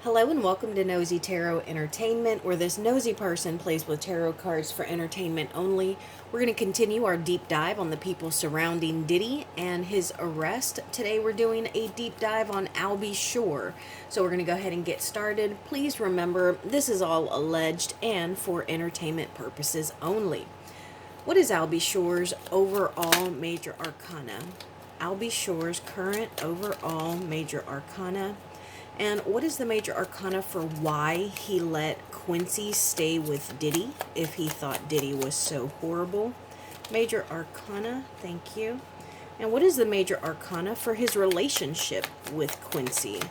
Hello and welcome to Nosy Tarot Entertainment, where this nosy person plays with tarot cards for entertainment only. We're going to continue our deep dive on the people surrounding Diddy and his arrest. Today we're doing a deep dive on Albie Shore. So we're going to go ahead and get started. Please remember, this is all alleged and for entertainment purposes only. What is Albie Shore's overall major arcana? Albie Shore's current overall major arcana. And what is the major arcana for why he let Quincy stay with Diddy if he thought Diddy was so horrible? Major arcana, thank you. And what is the major arcana for his relationship with Quincy?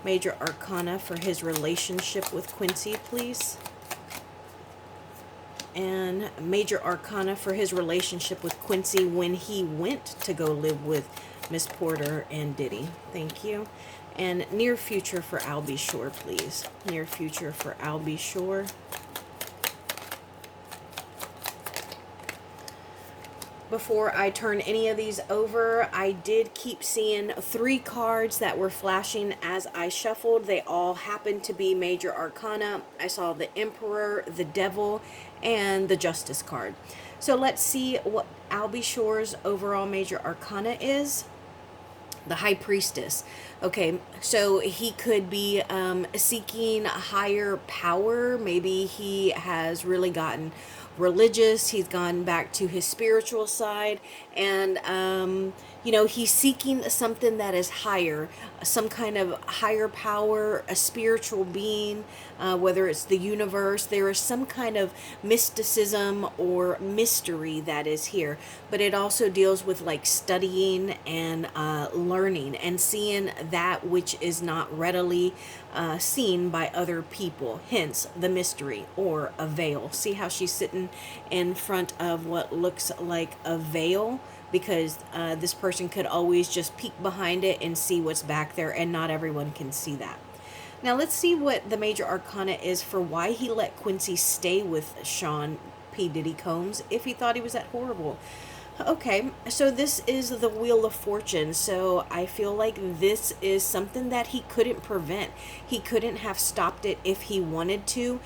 Major arcana for his relationship with Quincy, please. And major arcana for his relationship with Quincy when he went to go live with Miss Porter and Diddy. Thank you. And near future for Albie Shore, please. Near future for Albie Shore. Before I turn any of these over, I did keep seeing 3 cards that were flashing as I shuffled. They all happened to be major arcana. I saw the Emperor, the Devil, and the Justice card. So let's see what Albie Shore's overall major arcana is. The High Priestess. Okay, so he could be seeking higher power. Maybe he has really gotten religious. He's gone back to his spiritual side, and he's seeking something that is higher, some kind of higher power, a spiritual being, whether it's the universe. There is some kind of mysticism or mystery that is here, but it also deals with like studying and learning and seeing that which is not readily seen by other people, hence the mystery or a veil. See how she's sitting in front of what looks like a veil, because this person could always just peek behind it and see what's back there, and not everyone can see that. Now let's see what the major arcana is for why he let Quincy stay with Sean P. Diddy Combs if he thought he was that horrible. Okay, so this is the Wheel of Fortune. So I feel like this is something that he couldn't prevent. He couldn't have stopped it if he wanted to.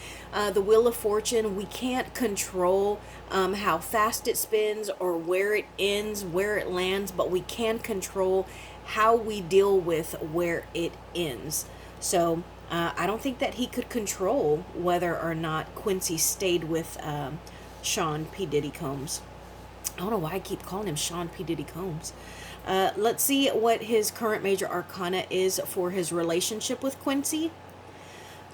The Wheel of Fortune, we can't control how fast it spins or where it ends, where it lands, but we can control how we deal with where it ends. So I don't think that he could control whether or not Quincy stayed with Sean P. Diddy Combs. I don't know why I keep calling him Sean P. Diddy Combs. Let's see what his current major arcana is for his relationship with Quincy.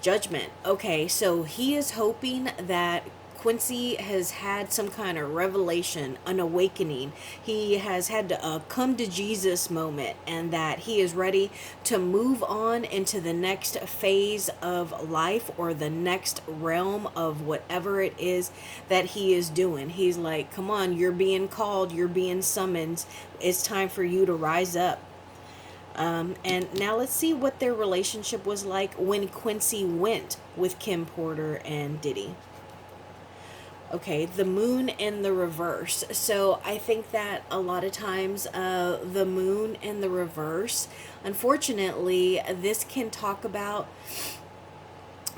Judgment. Okay, so he is hoping that Quincy has had some kind of revelation, an awakening. He has had to come to Jesus moment, and that he is ready to move on into the next phase of life or the next realm of whatever it is that he is doing. He's like, come on, you're being called, you're being summoned. It's time for you to rise up. And now let's see what their relationship was like when Quincy went with Kim Porter and Diddy. Okay, the moon in the reverse. So I think that a lot of times the moon in the reverse, unfortunately, this can talk about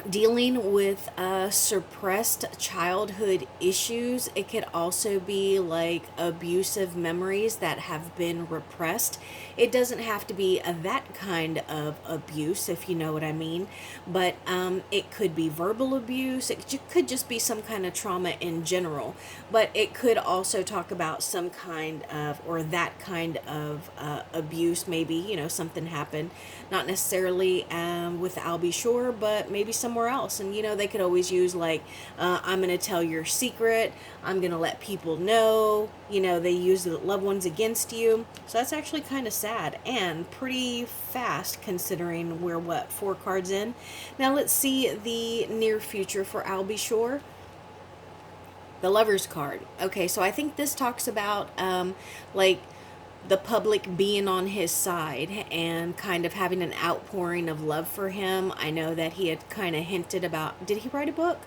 dealing with suppressed childhood issues. It could also be like abusive memories that have been repressed. It doesn't have to be that kind of abuse, if you know what I mean, but it could be verbal abuse. It could just be some kind of trauma in general, but it could also talk about some kind of, or that kind of abuse. Maybe, something happened, not necessarily with Albie Shore, but maybe somewhere else. And they could always use like I'm gonna tell your secret, I'm gonna let people know. They use the loved ones against you. So that's actually kind of sad and pretty fast considering we're 4 cards in. Now let's see the near future for Albie Shore. The Lover's card. Okay, so I think this talks about like the public being on his side and kind of having an outpouring of love for him. I know that he had kind of hinted about, did he write a book?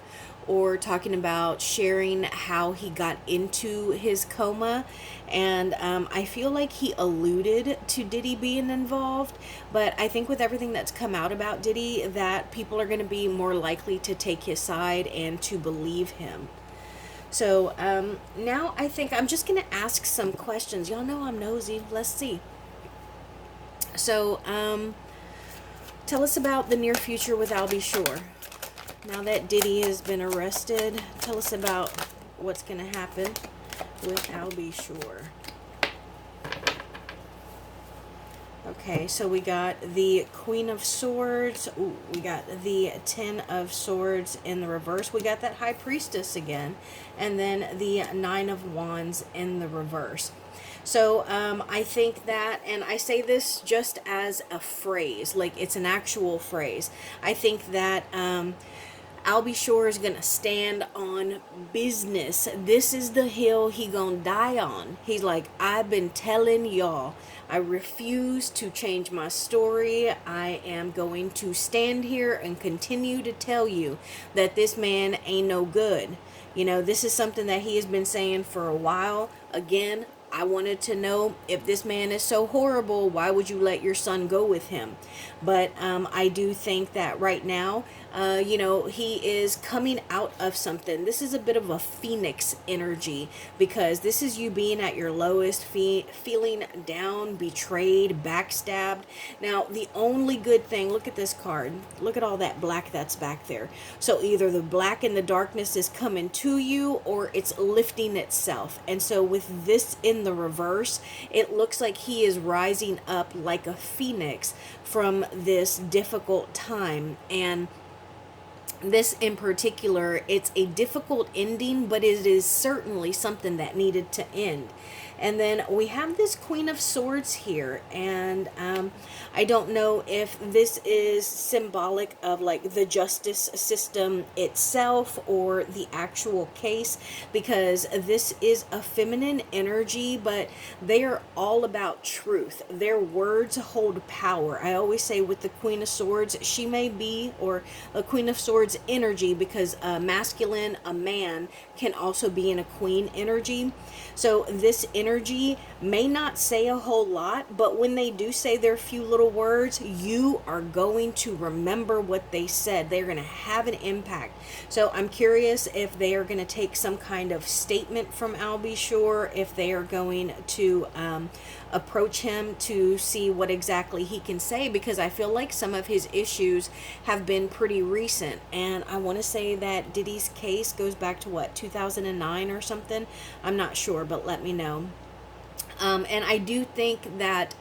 Or talking about sharing how he got into his coma. And I feel like he alluded to Diddy being involved. But I think with everything that's come out about Diddy, that people are going to be more likely to take his side and to believe him. So now I think I'm just going to ask some questions. Y'all know I'm nosy. Let's see. So tell us about the near future with Albie Shore. Now that Diddy has been arrested, tell us about what's going to happen with Albie Shore. Okay, so we got the Queen of Swords. Ooh, we got the Ten of Swords in the reverse. We got that High Priestess again. And then the Nine of Wands in the reverse. So I think that, and I say this just as a phrase, like it's an actual phrase. I think that Albie Shore is gonna stand on business. This is the hill he gonna die on. He's like, I've been telling y'all, I refuse to change my story. I am going to stand here and continue to tell you that this man ain't no good. You know, this is something that he has been saying for a while. Again, I wanted to know, if this man is so horrible, why would you let your son go with him? But I do think that right now, you know, he is coming out of something. This is a bit of a phoenix energy, because this is you being at your lowest, feeling down, betrayed, backstabbed. Now, the only good thing, look at this card. Look at all that black that's back there. So either the black in the darkness is coming to you, or it's lifting itself. And so with this in the reverse, it looks like he is rising up like a phoenix from this difficult time. And this in particular, it's a difficult ending, but it is certainly something that needed to end. And then we have this Queen of Swords here, and I don't know if this is symbolic of like the justice system itself or the actual case, because this is a feminine energy, but they are all about truth. Their words hold power. I always say with the Queen of Swords, she may be, or a Queen of Swords energy, because a masculine, a man, can also be in a queen energy. So this energy may not say a whole lot, but when they do say their few little words, you are going to remember what they said. They're going to have an impact. So I'm curious if they are going to take some kind of statement from Albie Shore, if they are going to approach him to see what exactly he can say, because I feel like some of his issues have been pretty recent. And I want to say that Diddy's case goes back to what, 2009 or something? I'm not sure, but let me know. And I do think that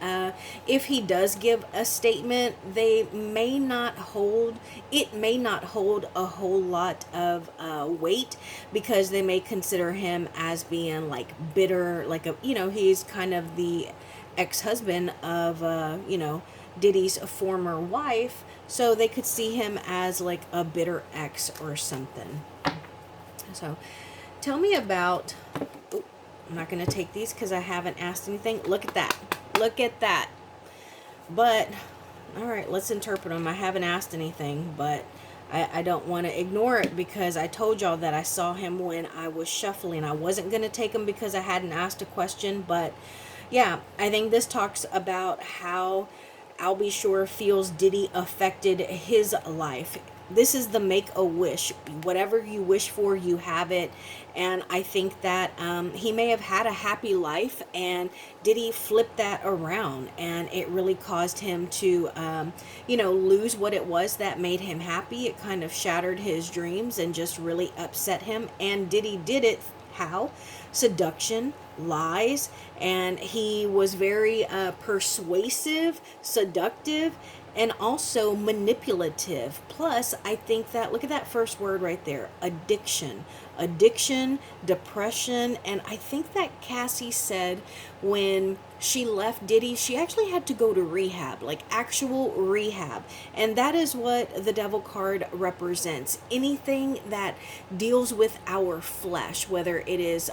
if he does give a statement, it may not hold a whole lot of weight, because they may consider him as being like bitter, like a, you know, he's kind of the ex-husband of, you know, Diddy's former wife. So they could see him as like a bitter ex or something. So tell me about, I'm not going to take these because I haven't asked anything. Look at that. Look at that. But, all right, let's interpret them. I haven't asked anything, but I don't want to ignore it, because I told y'all that I saw him when I was shuffling. I wasn't going to take him because I hadn't asked a question, but yeah, I think this talks about how Albie Shore feels Diddy affected his life. This is the make-a-wish. Whatever you wish for, you have it. And I think that he may have had a happy life, and Diddy flipped that around, and it really caused him to, you know, lose what it was that made him happy. It kind of shattered his dreams and just really upset him. And Diddy did it how? Seduction, lies, and he was very persuasive, seductive, and also manipulative. Plus, I think that, look at that first word right there, addiction, depression. And I think that Cassie said when she left Diddy, she actually had to go to rehab, like actual rehab. And that is what the devil card represents. Anything that deals with our flesh, whether it is,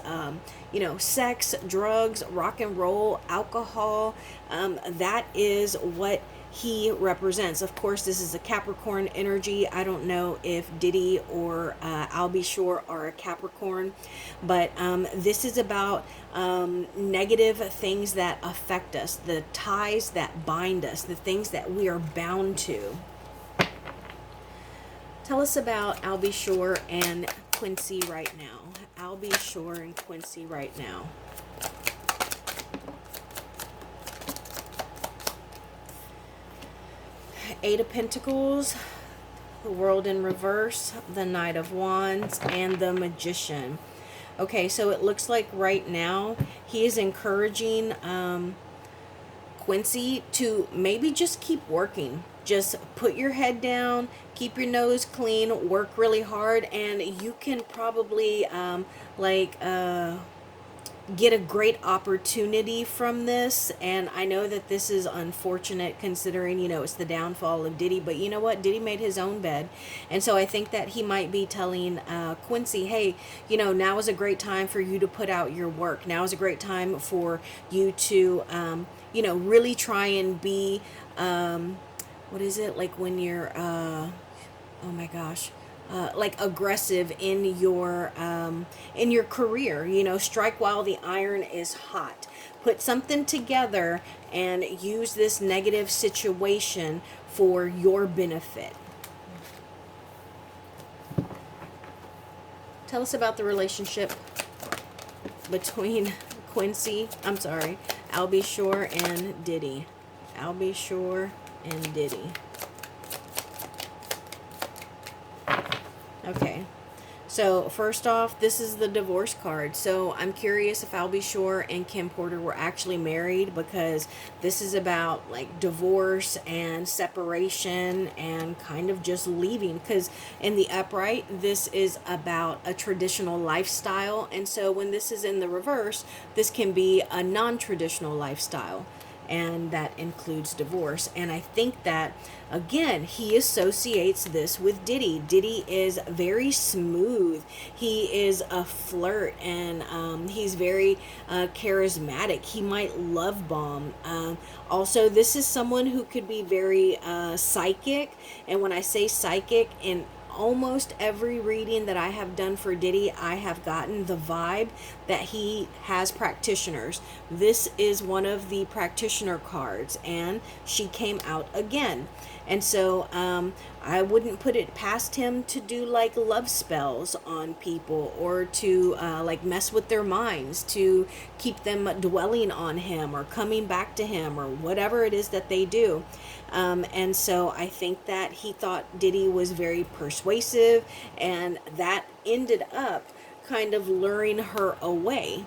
sex, drugs, rock and roll, alcohol, that is what he represents. Of course, this is a Capricorn energy. I don't know if Diddy or I'll Be Sure are a Capricorn, but this is about negative things that affect us, the ties that bind us, the things that we are bound to. Tell us about I'll Be Sure and Quincy right now. I'll Be Sure and Quincy right now. Eight of Pentacles, the World in reverse, the Knight of Wands, and the Magician. Okay, so it looks like right now he is encouraging Quincy to maybe just keep working. Just put your head down, keep your nose clean, work really hard, and you can probably get a great opportunity from this. And I know that this is unfortunate considering, it's the downfall of Diddy, but you know what? Diddy made his own bed. And so I think that he might be telling Quincy, hey, now is a great time for you to put out your work. Now is a great time for you to, really try and be, what is it? Like when you're, oh my gosh, like aggressive in your career. Strike while the iron is hot. Put something together and use this negative situation for your benefit. Tell us about the relationship between I'll Be Sure and Diddy. I'll Be Sure and Diddy. Okay, so first off, this is the divorce card. So I'm curious if I'll Be Sure and Kim Porter were actually married, because this is about like divorce and separation and kind of just leaving. Because in the upright, this is about a traditional lifestyle. And so when this is in the reverse, this can be a non-traditional lifestyle. And that includes divorce. And I think that, again, he associates this with Diddy. Diddy is very smooth. He is a flirt, and he's very charismatic. He might love bomb. Also, this is someone who could be very psychic. And when I say psychic, in almost every reading that I have done for Diddy, I have gotten the vibe that he has practitioners. This is one of the practitioner cards, and she came out again. And so I wouldn't put it past him to do like love spells on people, or to like mess with their minds, to keep them dwelling on him or coming back to him, or whatever it is that they do. And so I think that he thought Diddy was very persuasive, and that ended up kind of luring her away.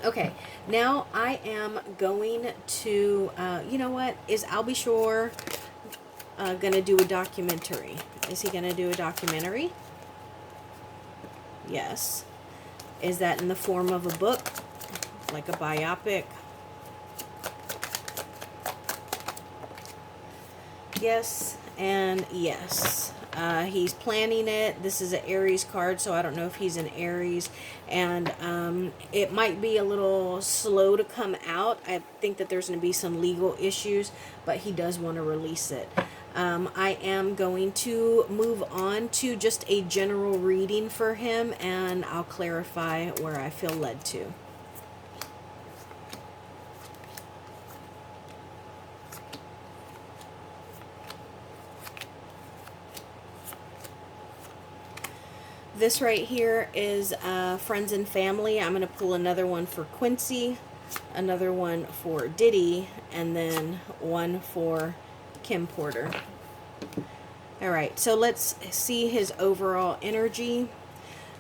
Okay, now I am going to, you know what, is I'll Be Sure going to do a documentary? Is he going to do a documentary? Yes. Is that in the form of a book, like a biopic? Yes and yes. He's planning it. This is an Aries card, so I don't know if he's an Aries. And it might be a little slow to come out. I think that there's going to be some legal issues, but he does want to release it. I am going to move on to just a general reading for him, and I'll clarify where I feel led to. This right here is friends and family. I'm going to pull another one for Quincy, another one for Diddy, and then one for Kim Porter. All right, so let's see his overall energy.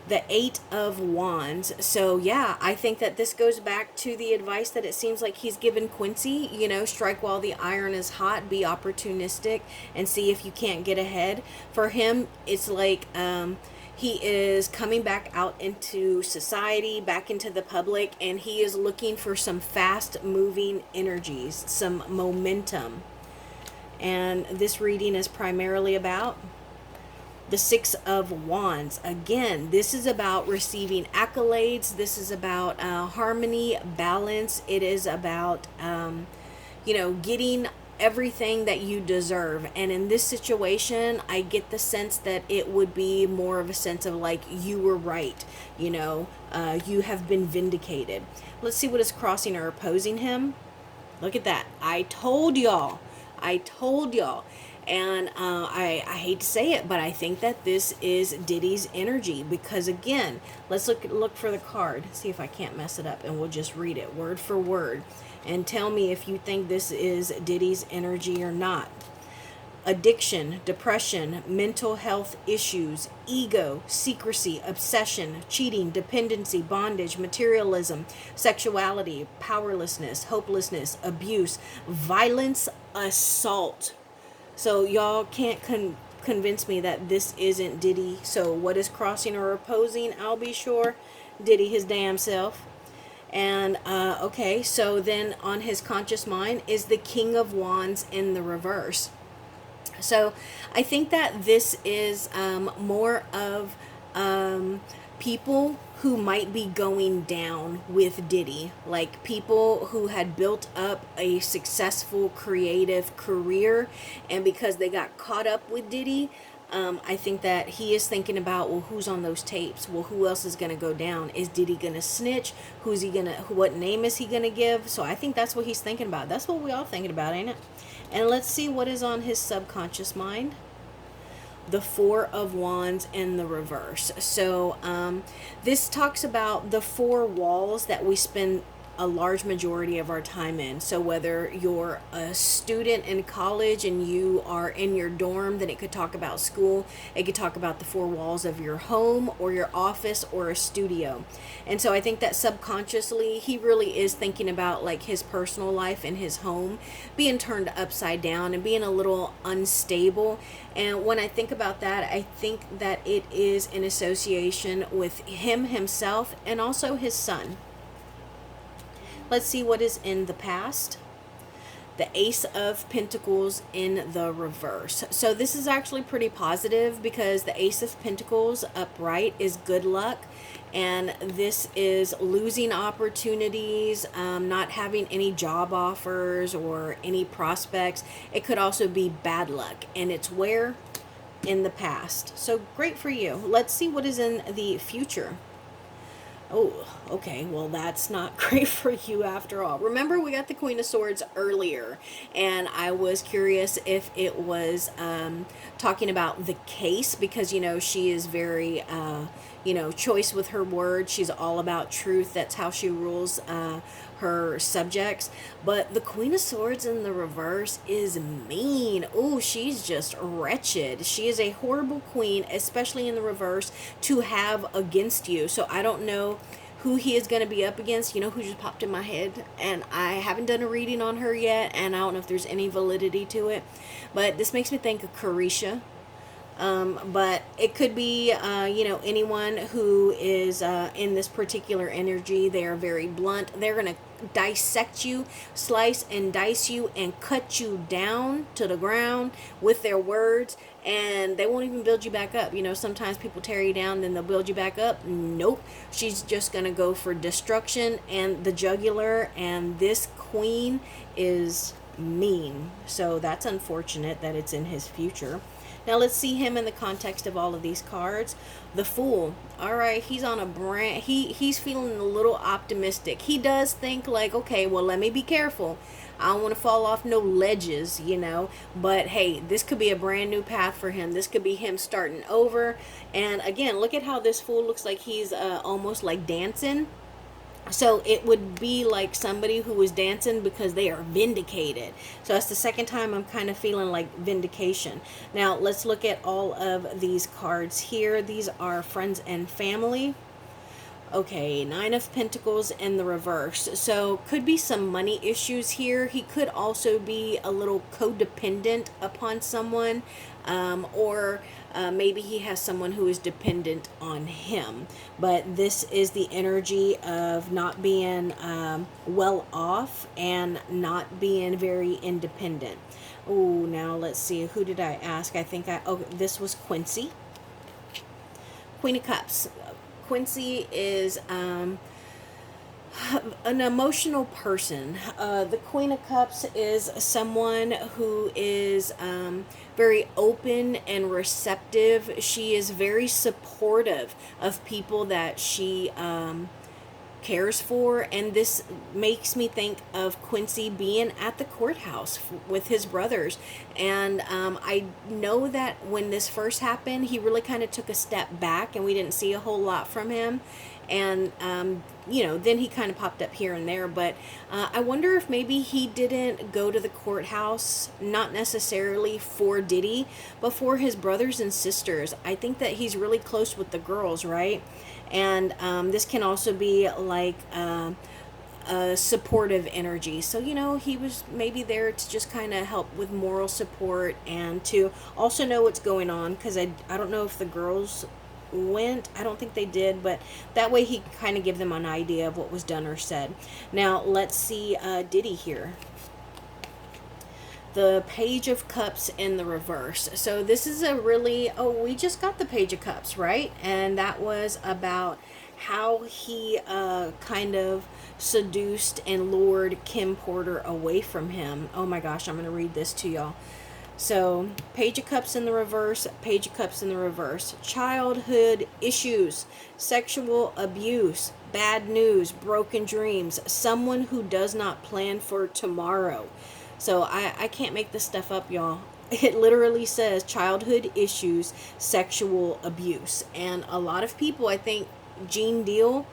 the Eight of Wands. So yeah, I think that this goes back to the advice that it seems like he's given Quincy, strike while the iron is hot, be opportunistic, and see if you can't get ahead. For him, it's like he is coming back out into society, back into the public, and he is looking for some fast moving energies, some momentum. And this reading is primarily about the Six of Wands. Again, this is about receiving accolades. This is about harmony, balance. It is about, getting everything that you deserve. And in this situation, I get the sense that it would be more of a sense of like, you were right. You have been vindicated. Let's see what is crossing or opposing him. Look at that. I told y'all. And I hate to say it, but I think that this is Diddy's energy, because again, let's look for the card, see if I can't mess it up, and we'll just read it word for word and tell me if you think this is Diddy's energy or not. Addiction, depression, mental health issues, ego, secrecy, obsession, cheating, dependency, bondage, materialism, sexuality, powerlessness, hopelessness, abuse, violence, assault. So y'all can't convince me that this isn't Diddy. So what is crossing or opposing? I'll be sure. Diddy his damn self. And okay, so then on his conscious mind is the King of Wands in the reverse. So I think that this is more of people who might be going down with Diddy, like people who had built up a successful creative career, and because they got caught up with Diddy, I think that he is thinking about, well, who's on those tapes? Well, who else is going to go down? Is Diddy going to snitch? What name is he going to give? So I think that's what he's thinking about. That's what we all thinking about, ain't it? And let's see what is on his subconscious mind. The Four of Wands in the reverse. So this talks about the four walls that we spend a large majority of our time in. So whether you're a student in college and you are in your dorm, then it could talk about school. It could talk about the four walls of your home or your office or a studio. And so I think that subconsciously he really is thinking about like his personal life and his home being turned upside down and being a little unstable. And when I think about that, I think that it is in association with him himself and also his son. Let's see what is in the past. The Ace of Pentacles in the reverse. So this is actually pretty positive, because the Ace of Pentacles upright is good luck. And this is losing opportunities, not having any job offers or any prospects. It could also be bad luck. And it's where? In the past. So great for you. Let's see what is in the future. Oh, okay. Well, that's not great for you after all. Remember, we got the Queen of Swords earlier, and I was curious if it was talking about the case, because, she is very, choice with her words. She's all about truth. That's how she rules her subjects. But the Queen of Swords in the reverse is mean. Oh, she's just wretched. She is a horrible queen, especially in the reverse, to have against you. So I don't know who he is going to be up against. Who just popped in my head, and I haven't done a reading on her yet, and I don't know if there's any validity to it, but this makes me think of Carisha. But it could be, anyone who is in this particular energy. They are very blunt. They're going to dissect you, slice and dice you, and cut you down to the ground with their words, and they won't even build you back up. Sometimes people tear you down, then they'll build you back up. Nope. She's just going to go for destruction and the jugular, and this queen is mean. So that's unfortunate that it's in his future. Now let's see him in the context of all of these cards. The Fool. All right, he's on a brand. He's feeling a little optimistic. He does think like, okay, well, let me be careful. I don't want to fall off no ledges, But hey, this could be a brand new path for him. This could be him starting over. And again, look at how this Fool looks like he's almost like dancing. So it would be like somebody who was dancing because they are vindicated. So that's the second time I'm kind of feeling like vindication. Now let's look at all of these cards here. These are friends and family. Okay, Nine of Pentacles in the reverse. So could be some money issues here. He could also be a little codependent upon someone, or maybe he has someone who is dependent on him. But this is the energy of not being well off and not being very independent. Oh, now let's see. Who did I ask? Oh, this was Quincy. Queen of Cups. Quincy is an emotional person. The Queen of Cups is someone who is very open and receptive. She is very supportive of people that she cares for, and this makes me think of Quincy being at the courthouse with his brothers. And I know that when this first happened, he really kind of took a step back and we didn't see a whole lot from him. And then he kind of popped up here and there. But I wonder if maybe he didn't go to the courthouse, not necessarily for Diddy, but for his brothers and sisters. I think that he's really close with the girls, right? And this can also be like a supportive energy. So, he was maybe there to just kind of help with moral support and to also know what's going on. Because I don't know if the girls went. I don't think they did. But that way he kind of give them an idea of what was done or said. Now, let's see Diddy here. The Page of Cups in the reverse. So this is a really, we just got the Page of Cups, right? And that was about how he kind of seduced and lured Kim Porter away from him. Oh my gosh, I'm going to read this to y'all. So, Page of Cups in the reverse, Page of Cups in the reverse. Childhood issues, sexual abuse, bad news, broken dreams, someone who does not plan for tomorrow. So I can't make this stuff up, y'all. It literally says childhood issues, sexual abuse. And a lot of people, I think Gene Deal,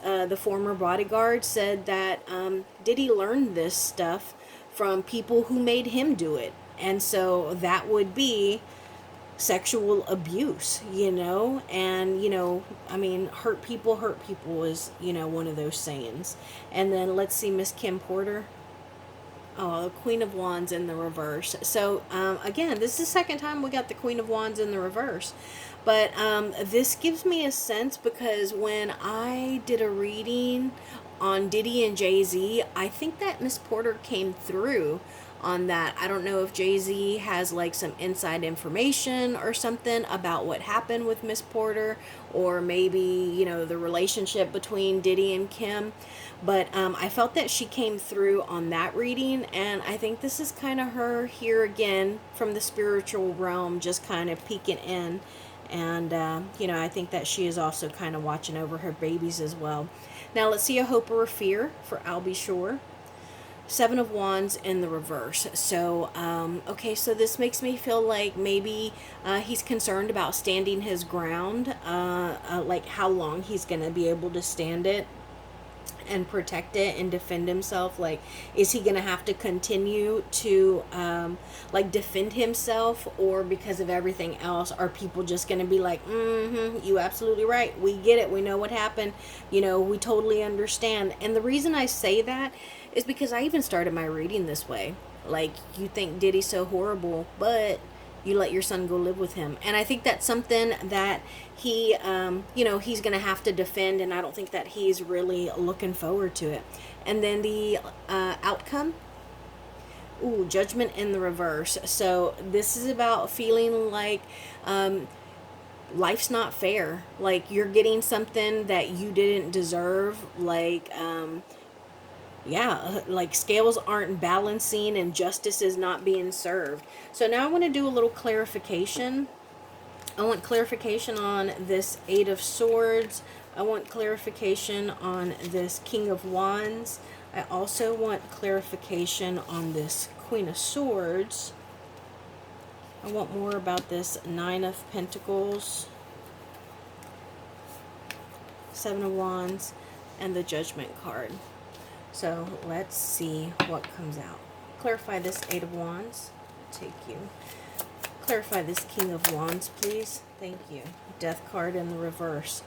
the former bodyguard, said that Diddy learned this stuff from people who made him do it. And so that would be sexual abuse, and I mean, hurt people is one of those sayings. And then let's see, Miss Kim Porter. Oh, the Queen of Wands in the reverse. So, again, this is the second time we got the Queen of Wands in the reverse. But this gives me a sense because when I did a reading on Diddy and Jay-Z, I think that Miss Porter came through on that. I don't know if Jay-Z has like some inside information or something about what happened with Miss Porter, or maybe, the relationship between Diddy and Kim. But I felt that she came through on that reading, and I think this is kind of her here again from the spiritual realm, just kind of peeking in. And, I think that she is also kind of watching over her babies as well. Now, let's see a hope or a fear for Albie Shore. Seven of Wands in the reverse. So, okay, so this makes me feel like maybe he's concerned about standing his ground, like how long he's going to be able to stand it and protect it and defend himself. Like, is he gonna have to continue to like defend himself, or because of everything else are people just gonna be like, you absolutely right, we get it, we know what happened, we totally understand. And the reason I say that is because I even started my reading this way. Like, you think Diddy's so horrible, but you let your son go live with him. And I think that's something that he, he's going to have to defend, and I don't think that he's really looking forward to it. And then the outcome, Judgment in the reverse. So this is about feeling like life's not fair. Like, you're getting something that you didn't deserve. Like, like scales aren't balancing and justice is not being served. So now I want to do a little clarification. I want clarification on this Eight of Swords. I want clarification on this King of Wands. I also want clarification on this Queen of Swords. I want more about this Nine of Pentacles, Seven of Wands, and the Judgment card. So let's see what comes out. Clarify this Eight of Wands. Take you. Clarify this King of Wands, please. Thank you. Death card in the reverse.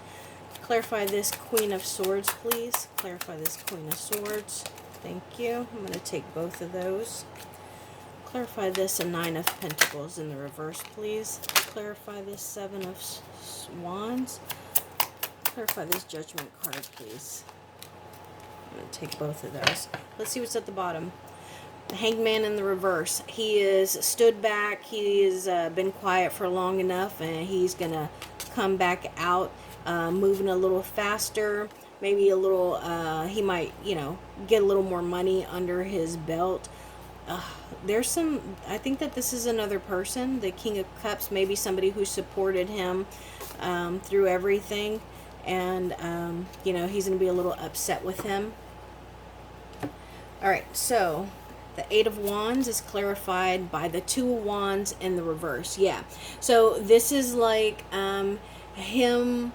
Clarify this Queen of Swords, please. Clarify this Queen of Swords. Thank you. I'm going to take both of those. Clarify this Nine of Pentacles in the reverse, please. Clarify this Seven of Wands. Clarify this Judgment card, please. I'm going to take both of those. Let's see what's at the bottom. The Hangman in the reverse. He is stood back. He has been quiet for long enough, and he's going to come back out, moving a little faster. Maybe a little, he might, you know, get a little more money under his belt. There's some, I think that this is another person, the King of Cups, maybe somebody who supported him through everything. And, you know, he's going to be a little upset with him. All right, so the Eight of Wands is clarified by the Two of Wands in the reverse. Yeah, so this is like him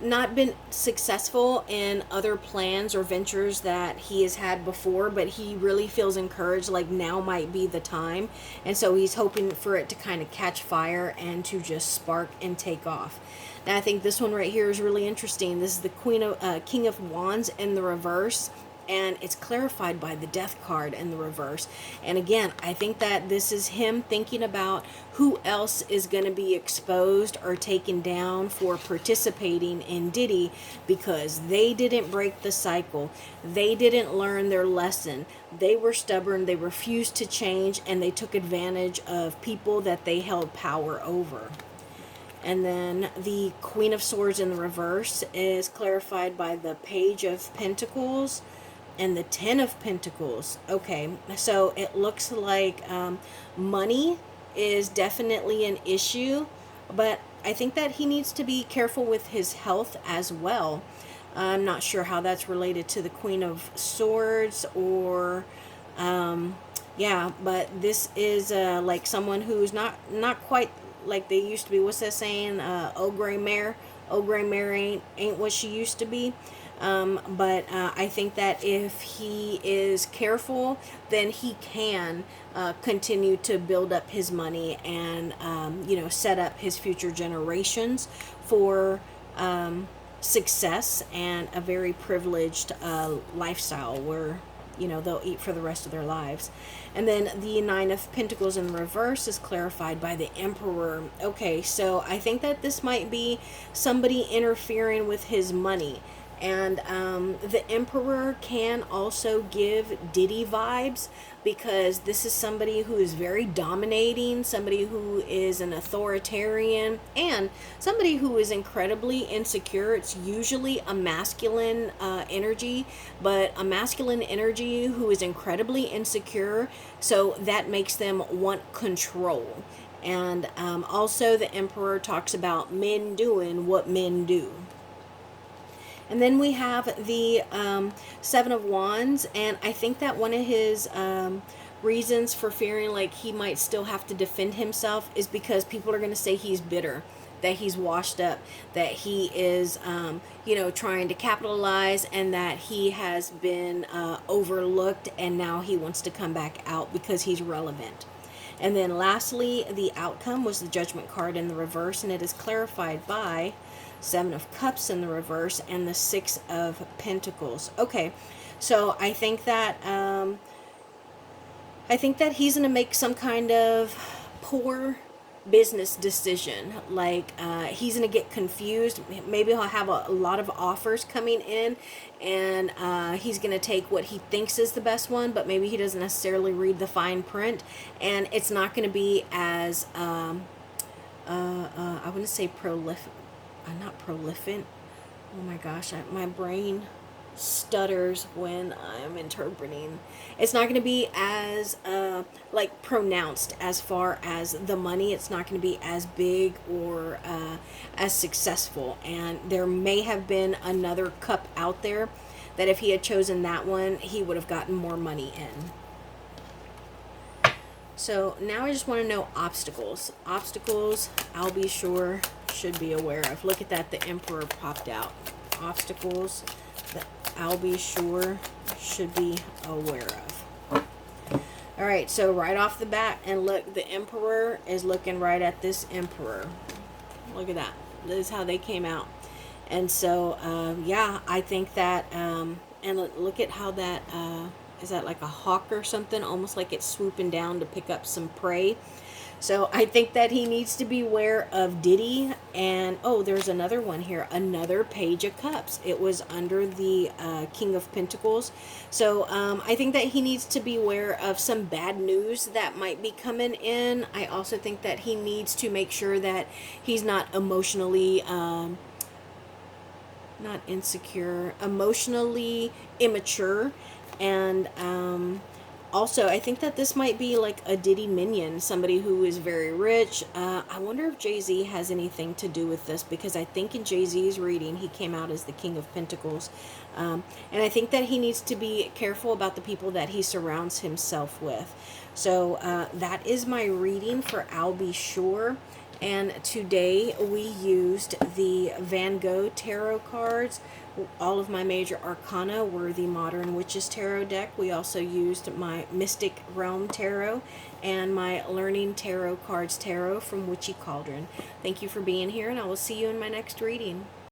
not been successful in other plans or ventures that he has had before, but he really feels encouraged, like now might be the time. And so he's hoping for it to kind of catch fire and to just spark and take off. Now I think this one right here is really interesting. This is the King of Wands in the reverse, and it's clarified by the Death card in the reverse. And again, I think that this is him thinking about who else is going to be exposed or taken down for participating in Diddy, because they didn't break the cycle. They didn't learn their lesson. They were stubborn. They refused to change, and they took advantage of people that they held power over. And then the Queen of Swords in the reverse is clarified by the Page of Pentacles and the Ten of Pentacles. Okay, so it looks like money is definitely an issue, but I think that he needs to be careful with his health as well. I'm not sure how that's related to the Queen of Swords or yeah, but this is like someone who's not quite like they used to be. What's that saying? Old gray mare ain't what she used to be. But I think that if he is careful, then he can continue to build up his money and you know, set up his future generations for success and a very privileged lifestyle where, you know, they'll eat for the rest of their lives. And then the Nine of Pentacles in reverse is clarified by the Emperor. Okay, so I think that this might be somebody interfering with his money. And the Emperor can also give Diddy vibes, because this is somebody who is very dominating, somebody who is an authoritarian, and somebody who is incredibly insecure. It's usually a masculine energy, but a masculine energy who is incredibly insecure, so that makes them want control. And also the Emperor talks about men doing what men do. And then we have the Seven of Wands, and I think that one of his reasons for fearing like he might still have to defend himself is because people are going to say he's bitter, that he's washed up, that he is, you know, trying to capitalize, and that he has been overlooked, and now he wants to come back out because he's relevant. And then lastly, the outcome was the Judgment card in the reverse, and it is clarified by Seven of Cups in the reverse and the Six of Pentacles. Okay, so I think that he's going to make some kind of poor business decision. Like he's going to get confused. Maybe he'll have a lot of offers coming in, and he's going to take what he thinks is the best one, but maybe he doesn't necessarily read the fine print, and it's not going to be as I wouldn't say prolific. Not prolific. Oh my gosh, my brain stutters when I'm interpreting. It's not going to be as like pronounced as far as the money. It's not going to be as big or as successful. And there may have been another cup out there that if he had chosen that one, he would have gotten more money in. So now I just want to know obstacles. Obstacles, I'll be sure, should be aware of. Look at that, the Emperor popped out. Obstacles, the I'll be sure should be aware of. All right, so right off the bat, and look, the Emperor is looking right at this Emperor. Look at that. This is how they came out. And so, yeah, I think that, and look at how that, is that like a hawk or something? Almost like it's swooping down to pick up some prey. So I think that he needs to be aware of Diddy. And oh, there's another one here, another Page of Cups. It was under the King of Pentacles. So I think that he needs to be aware of some bad news that might be coming in. I also think that he needs to make sure that he's not emotionally not insecure, emotionally immature. And also, I think that this might be like a Diddy minion, somebody who is very rich. I wonder if Jay-Z has anything to do with this, because I think in Jay-Z's reading, he came out as the King of Pentacles. And I think that he needs to be careful about the people that he surrounds himself with. So that is my reading for I'll Be Sure. And today we used the Van Gogh tarot cards. All of my major arcana were the Modern Witches Tarot deck. We also used my Mystic Realm Tarot and my Learning Tarot Cards Tarot from Witchy Cauldron. Thank you for being here, and I will see you in my next reading.